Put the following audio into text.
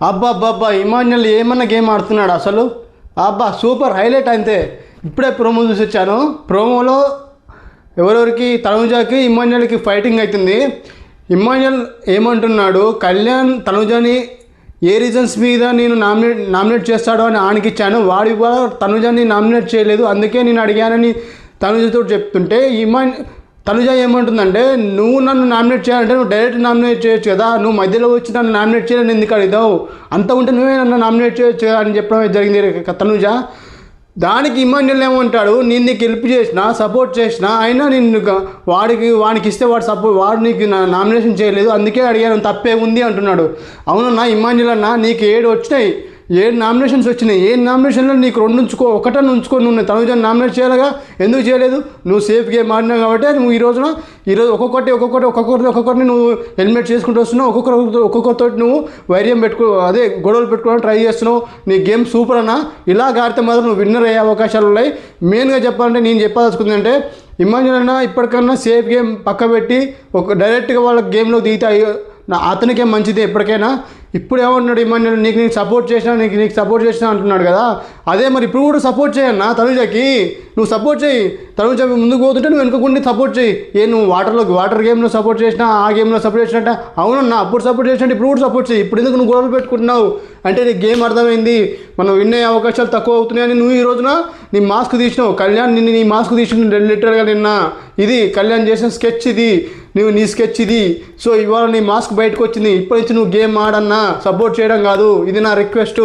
అబ్బా అబ్బా అబ్బా ఇమాన్యుల్ ఏమన్నా గేమ్ ఆడుతున్నాడు అసలు. అబ్బా సూపర్ హైలైట్ అంతే. ఇప్పుడే ప్రోమో చూసి వచ్చాను. ప్రోమోలో ఎవరెవరికి తనుజాకి ఇమాన్యుల్కి ఫైటింగ్ అవుతుంది. ఇమాన్యుల్ ఏమంటున్నాడు, కళ్యాణ్ తనుజాని ఏ రీజన్స్ మీద నేను నామినేట్ చేస్తాడో అని ఆనకిచ్చాను, వాడి కూడా తనుజాని నామినేట్ చేయలేదు, అందుకే నేను అడిగానని తనుజతో చెప్తుంటే తనుజ ఏమంటుందంటే, నువ్వు నన్ను నామినేట్ చేయాలంటే నువ్వు డైరెక్ట్ నామినేట్ చేయొచ్చు కదా, నువ్వు మధ్యలో వచ్చి నన్ను నామినేట్ చేయాలని ఎందుకు అడిగావు, అంత ఉంటే నువ్వే నన్ను నామినేట్ చేయొచ్చు కదా అని చెప్పడం జరిగింది తనుజ. దానికి ఇమాన్యుల్ ఏమంటాడు, నేను నీకు హెల్ప్ చేసిన సపోర్ట్ చేసిన అయినా నేను వాడికి ఇస్తే వాడు నీకు నామినేషన్ చేయలేదు, అందుకే అడిగాను, తప్పే ఉంది అంటున్నాడు. అవునన్నా ఇమాన్యుల్ అన్న, నీకు 7 వచ్చినాయి, 7 నామినేషన్స్ వచ్చినాయి. 7 నామినేషన్లో నీకు 2 ఒకటని ఉంచుకో, నువ్వు తనుజాని నామినేట్ చేయాలిగా, ఎందుకు చేయలేదు? నువ్వు సేఫ్ గేమ్ ఆడినావు కాబట్టి నువ్వు ఈరోజు ఒక్కొక్కరిని నువ్వు ఎలిమినేట్ చేసుకుంటూ వస్తున్నావు, ఒక్కొక్కరితో నువ్వు వైర్యం గొడవలు పెట్టుకోవడానికి ట్రై చేస్తున్నావు. నీ గేమ్ సూపర్ అన్న, ఇలా ఆడితే మాత్రం నువ్వు విన్నర్ అయ్యే అవకాశాలు ఉన్నాయి. మెయిన్గా చెప్పాలంటే నేను చెప్పాల్సుకుందంటే, ఇమాన్యుల్ అన్న ఇప్పటికన్నా సేఫ్ గేమ్ పక్క పెట్టి డైరెక్ట్గా వాళ్ళ గేమ్లో దిగితే అతనికే మంచిది ఎప్పటికైనా. ఇప్పుడు ఏమంటున్నాడు ఇమాన్యుల్, నీకు సపోర్ట్ చేసినా అంటున్నాడు కదా, అదే మరి ఇప్పుడు కూడా సపోర్ట్ చేయన్నా తనుజకి, నువ్వు సపోర్ట్ చేయి. తనుజ ముందుకు పోతుంటే నువ్వు వెనుకకుండా సపోర్ట్ చేయి. నువ్వు వాటర్ గేమ్లో సపోర్ట్ చేసినా, ఆ గేమ్లో సపోర్ట్ చేసినట్ట, అవునన్నా అప్పుడు సపోర్ట్ చేసినట్టు ఇప్పుడు కూడా సపోర్ట్ చేయి. ఇప్పుడు ఎందుకు నువ్వు గొడవలు పెట్టుకుంటున్నావు అంటే నీకు గేమ్ అర్థమైంది, మనం విన్ అయ్యే అవకాశాలు తక్కువ అవుతున్నాయని నువ్వు ఈ రోజున నీ మాస్క్ తీసినావు. కళ్యాణ్ నీ మాస్క్ తీసిన లిటరల్గా నిన్న ఇది కళ్యాణ్ చేసిన స్కెచ్ ఇది, నీ స్కెచ్ ఇది. సో ఇవాళ నీ మాస్క్ బయటకు వచ్చింది. ఇప్పటి నుంచి నువ్వు గేమ్ ఆడన్నా, సపోర్ట్ చేయడం కాదు, ఇది నా రిక్వెస్ట్.